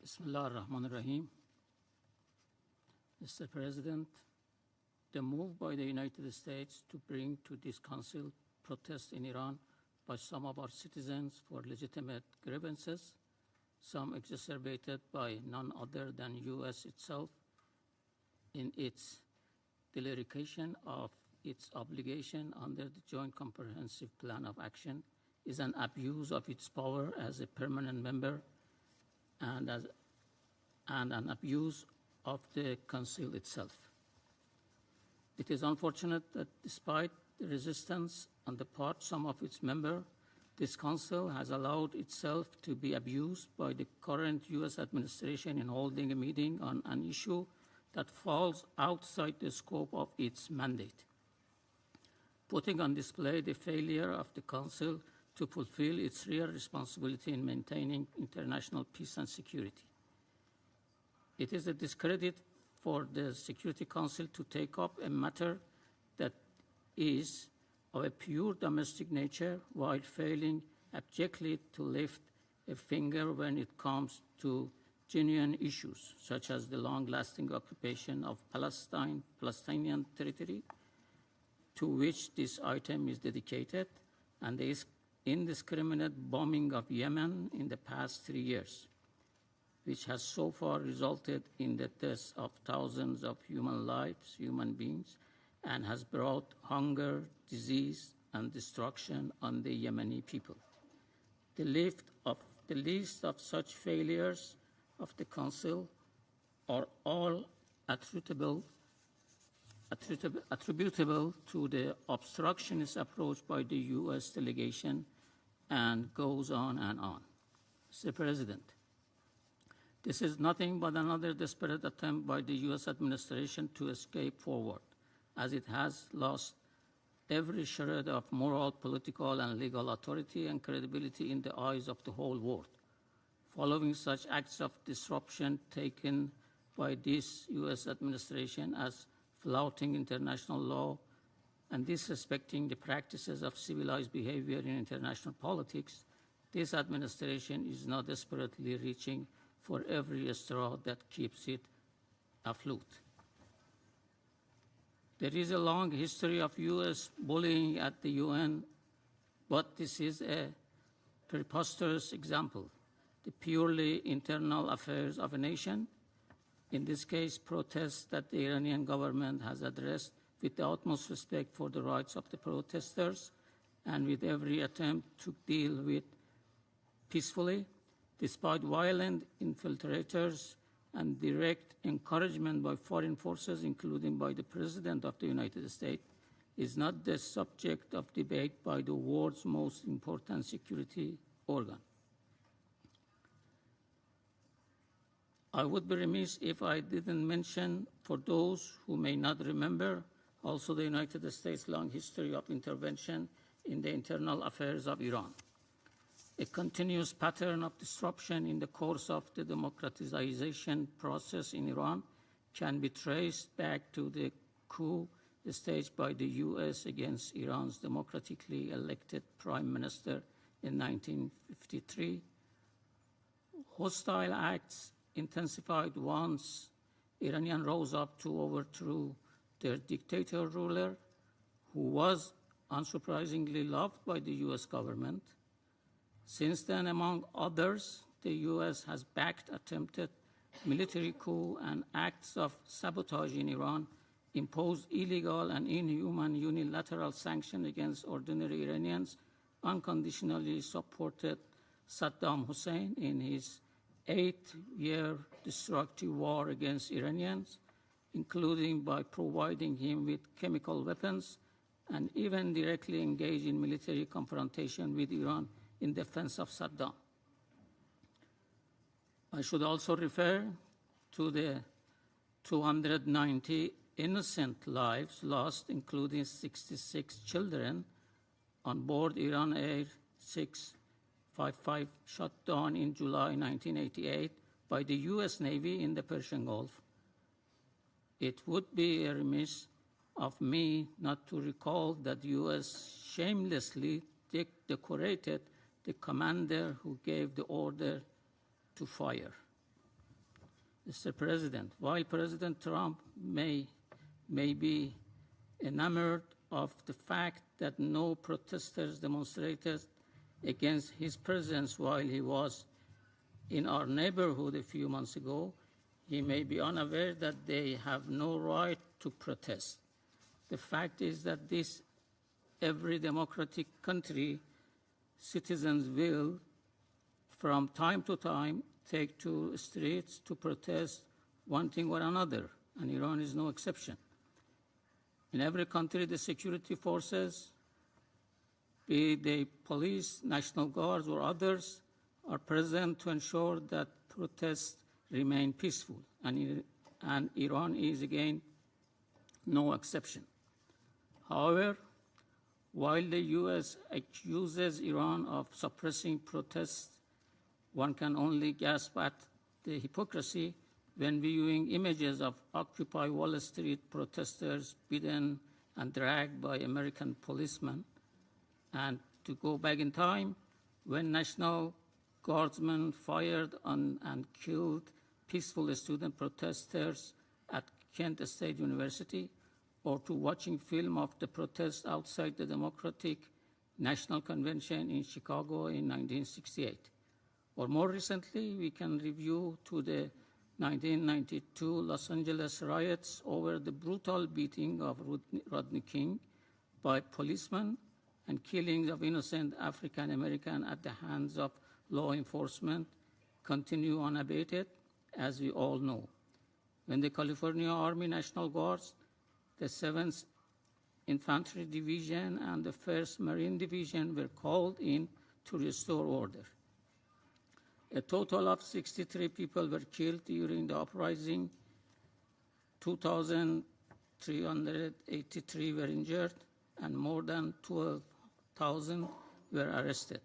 Bismillah ar-Rahman ar-Rahim. Mr. President, the move by the United States to bring to this council protests in Iran by some of our citizens for legitimate grievances, some exacerbated by none other than U.S. itself in its dereliction of its obligation under the Joint Comprehensive Plan of Action, is an abuse of its power as a permanent member and an abuse of the Council itself. It is unfortunate that despite the resistance on the part of some of its members, this Council has allowed itself to be abused by the current U.S. administration in holding a meeting on an issue that falls outside the scope of its mandate, putting on display the failure of the Council to fulfill its real responsibility in maintaining international peace and security. It is a discredit for the Security Council to take up a matter that is of a pure domestic nature while failing abjectly to lift a finger when it comes to genuine issues, such as the long-lasting occupation of Palestinian territory, to which this item is dedicated, and the indiscriminate bombing of Yemen in the past 3 years, which has so far resulted in the deaths of thousands of human beings, and has brought hunger, disease, and destruction on the Yemeni people. The list of such failures of the Council are all attributable to the obstructionist approach by the U.S. delegation, and goes on and on. Mr. President, this is nothing but another desperate attempt by the U.S. administration to escape forward, as it has lost every shred of moral, political, and legal authority and credibility in the eyes of the whole world. Following such acts of disruption taken by this U.S. administration as flouting international law and disrespecting the practices of civilized behavior in international politics, this administration is now desperately reaching for every straw that keeps it afloat. There is a long history of U.S. bullying at the UN, but this is a preposterous example. The purely internal affairs of a nation, in this case protests that the Iranian government has addressed with the utmost respect for the rights of the protesters and with every attempt to deal with peacefully, despite violent infiltrators and direct encouragement by foreign forces, including by the President of the United States, is not the subject of debate by the world's most important security organ. I would be remiss if I didn't mention, for those who may not remember, also the United States' long history of intervention in the internal affairs of Iran. A continuous pattern of disruption in the course of the democratization process in Iran can be traced back to the coup staged by the U.S. against Iran's democratically elected prime minister in 1953. Hostile acts intensified once Iranians rose up to overthrow their dictator ruler, who was unsurprisingly loved by the U.S. government. Since then, among others, the U.S. has backed attempted military coup and acts of sabotage in Iran, imposed illegal and inhuman unilateral sanctions against ordinary Iranians, unconditionally supported Saddam Hussein in his 8-year destructive war against Iranians, including by providing him with chemical weapons, and even directly engaged in military confrontation with Iran in defense of Saddam. I should also refer to the 290 innocent lives lost, including 66 children, on board Iran Air 655, shot down in July 1988 by the U.S. Navy in the Persian Gulf. It would be remiss of me not to recall that the U.S. shamelessly decorated the commander who gave the order to fire. Mr. President, while President Trump may be enamored of the fact that no protesters demonstrated against his presence while he was in our neighborhood a few months ago, he may be unaware that they have no right to protest. The fact is that every democratic country, citizens will, from time to time, take to streets to protest one thing or another, and Iran is no exception. In every country, the security forces, be they police, national guards, or others, are present to ensure that protests remain peaceful, and Iran is, again, no exception. However, while the U.S. accuses Iran of suppressing protests, one can only gasp at the hypocrisy when viewing images of Occupy Wall Street protesters beaten and dragged by American policemen. And to go back in time, when National Guardsmen fired on and killed peaceful student protesters at Kent State University, or to watching film of the protests outside the Democratic National Convention in Chicago in 1968. Or more recently, we can review to the 1992 Los Angeles riots over the brutal beating of Rodney King by policemen and killings of innocent African Americans at the hands of law enforcement continue unabated, as we all know. When the California Army National Guards, the 7th Infantry Division, and the 1st Marine Division were called in to restore order. A total of 63 people were killed during the uprising, 2,383 were injured, and more than 12,000 were arrested.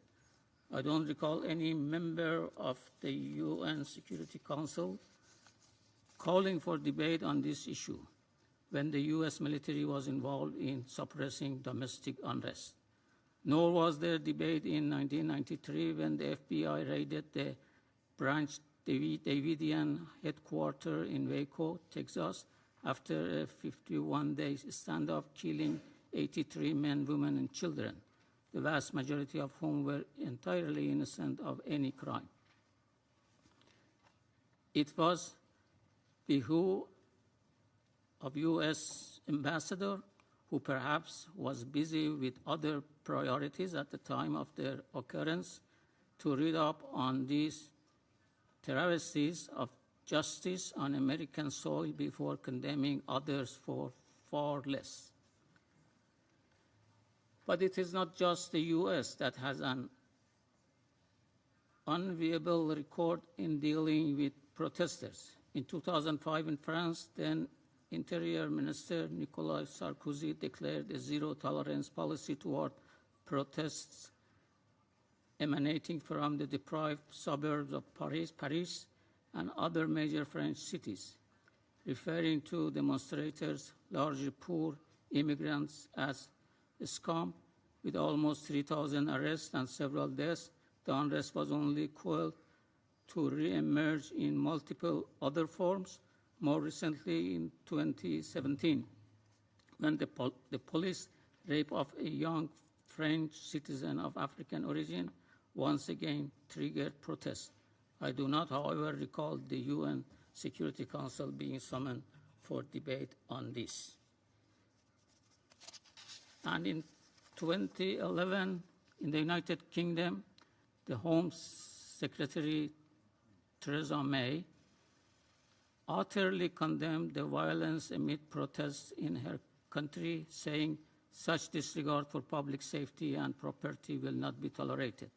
I don't recall any member of the UN Security Council calling for debate on this issue when the U.S. military was involved in suppressing domestic unrest. Nor was there debate in 1993 when the FBI raided the Branch Davidian headquarters in Waco, Texas, after a 51-day standoff, killing 83 men, women, and children, the vast majority of whom were entirely innocent of any crime. It was behoove of U.S. ambassador, who perhaps was busy with other priorities at the time of their occurrence, to read up on these travesties of justice on American soil before condemning others for far less. But it is not just the U.S. that has an unenviable record in dealing with protesters. In 2005 in France, then Interior Minister Nicolas Sarkozy declared a zero-tolerance policy toward protests emanating from the deprived suburbs of Paris and other major French cities, referring to demonstrators, largely poor immigrants, as scum. With almost 3,000 arrests and several deaths, the unrest was only quelled to re-emerge in multiple other forms, more recently in 2017, when the police rape of a young French citizen of African origin once again triggered protests. I do not, however, recall the UN Security Council being summoned for debate on this. And in 2011, in the United Kingdom, the Home Secretary Theresa May utterly condemned the violence amid protests in her country, saying such disregard for public safety and property will not be tolerated.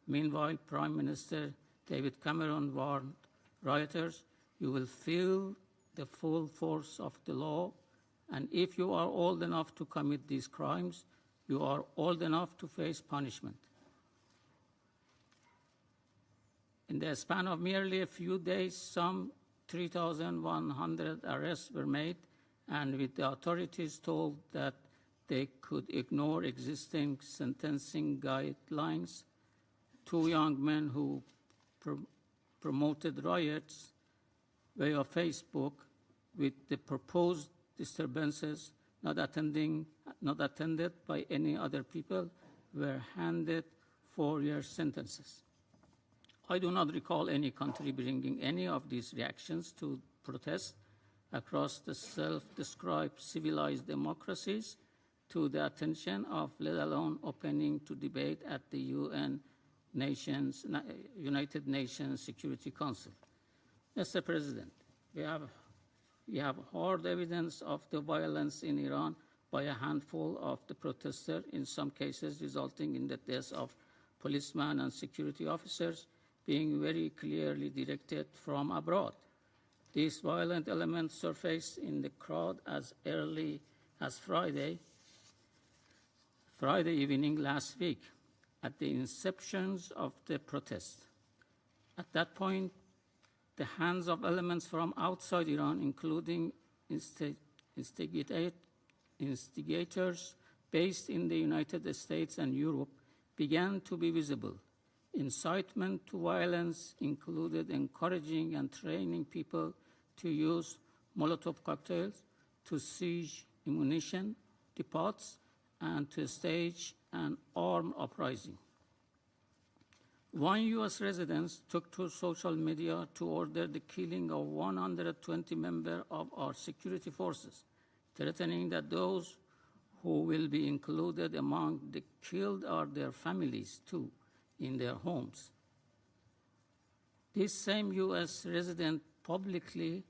Meanwhile, Prime Minister David Cameron warned rioters, "You will feel the full force of the law, and if you are old enough to commit these crimes, you are old enough to face punishment." In the span of merely a few days, some 3,100 arrests were made, and with the authorities told that they could ignore existing sentencing guidelines, 2 young men who promoted riots via Facebook with the proposed disturbances not attended by any other people were handed 4-year sentences. I do not recall any country bringing any of these reactions to protests across the self-described civilized democracies to the attention of, let alone opening to debate at the United Nations Security Council. Mr. President, we have hard evidence of the violence in Iran by a handful of the protesters, in some cases resulting in the deaths of policemen and security officers, being very clearly directed from abroad. These violent elements surfaced in the crowd as early as Friday evening last week, at the inceptions of the protest. At that point, the hands of elements from outside Iran, including instigators based in the United States and Europe, began to be visible. Incitement to violence included encouraging and training people to use Molotov cocktails, to siege ammunition depots, and to stage an armed uprising. One U.S. resident took to social media to order the killing of 120 members of our security forces, threatening that those who will be included among the killed are their families too, in their homes. This same U.S. resident publicly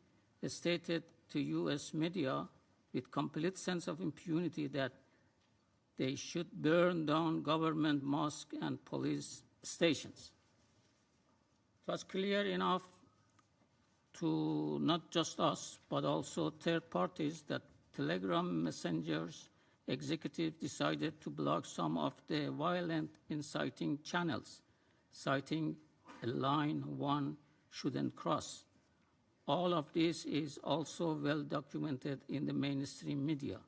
stated to U.S. media with complete sense of impunity that they should burn down government mosques and police stations. It was clear enough to not just us, but also third parties that Telegram messengers executives decided to block some of the violent inciting channels, citing a line one shouldn't cross. All of this is also well documented in the mainstream media.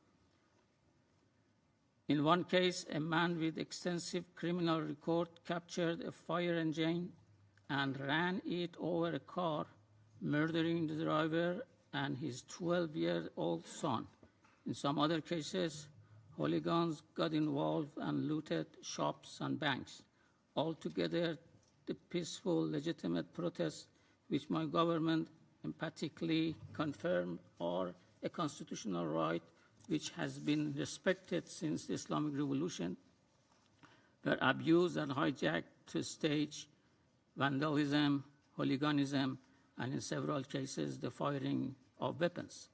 In one case, a man with extensive criminal record captured a fire engine and ran it over a car, murdering the driver and his 12-year-old son. In some other cases, hooligans got involved and looted shops and banks. Altogether, the peaceful, legitimate protests, which my government emphatically confirmed are a constitutional right which has been respected since the Islamic Revolution, were abused and hijacked to stage vandalism, hooliganism, and in several cases, the firing of weapons.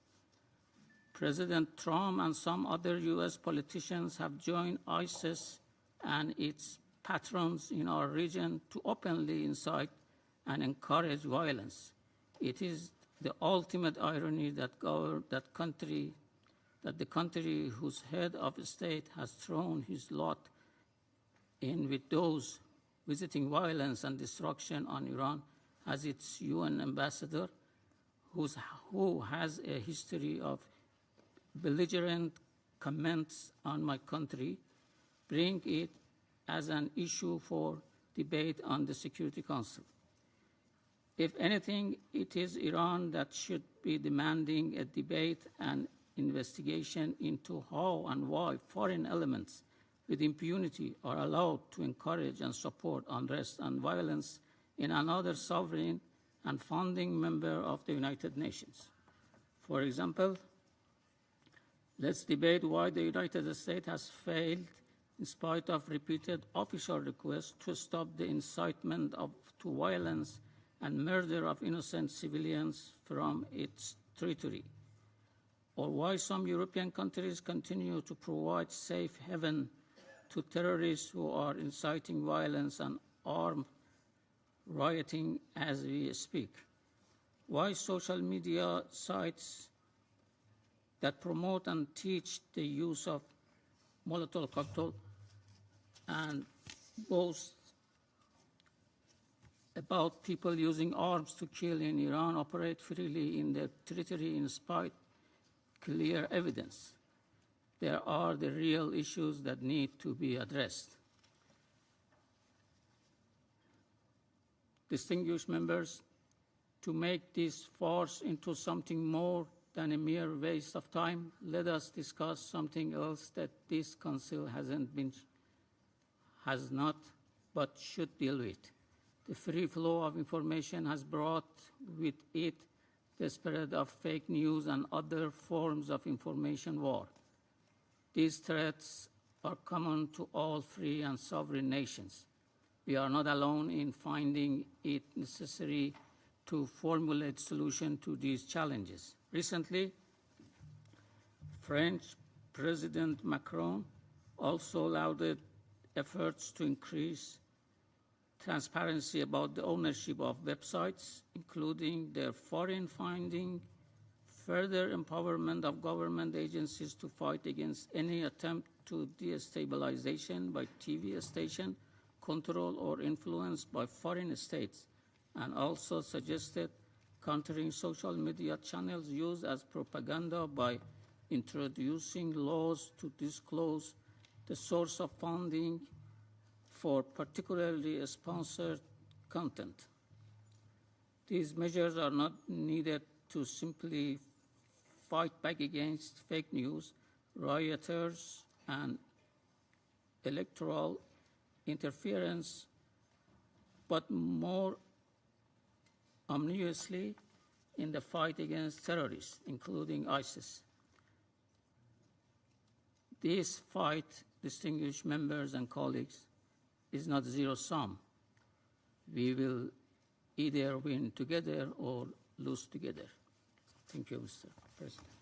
President Trump and some other U.S. politicians have joined ISIS and its patrons in our region to openly incite and encourage violence. It is the ultimate irony that the country whose head of state has thrown his lot in with those visiting violence and destruction on Iran has its UN ambassador, who has a history of belligerent comments on my country, bring it as an issue for debate on the Security Council. If anything, it is Iran that should be demanding a debate and investigation into how and why foreign elements with impunity are allowed to encourage and support unrest and violence in another sovereign and founding member of the United Nations. For example, let's debate why the United States has failed, in spite of repeated official requests, to stop the incitement to violence and murder of innocent civilians from its territory, or why some European countries continue to provide safe haven to terrorists who are inciting violence and armed rioting as we speak, why social media sites that promote and teach the use of Molotov cocktail and boast about people using arms to kill in Iran operate freely in their territory in spite clear evidence. There are the real issues that need to be addressed. Distinguished members, To make this farce into something more than a mere waste of time, let us discuss something else that this Council has not, but should deal with. The free flow of information has brought with it the spread of fake news and other forms of information war. These threats are common to all free and sovereign nations. We are not alone in finding it necessary to formulate solutions to these challenges. Recently, French President Macron also lauded efforts to increase transparency about the ownership of websites, including their foreign funding, further empowerment of government agencies to fight against any attempt to destabilization by TV station, control or influence by foreign states, and also suggested countering social media channels used as propaganda by introducing laws to disclose the source of funding for particularly sponsored content. These measures are not needed to simply fight back against fake news, rioters, and electoral interference, but more ominously in the fight against terrorists, including ISIS. This fight, distinguished members and colleagues, is not zero-sum. We will either win together or lose together. Thank you, Mr. President.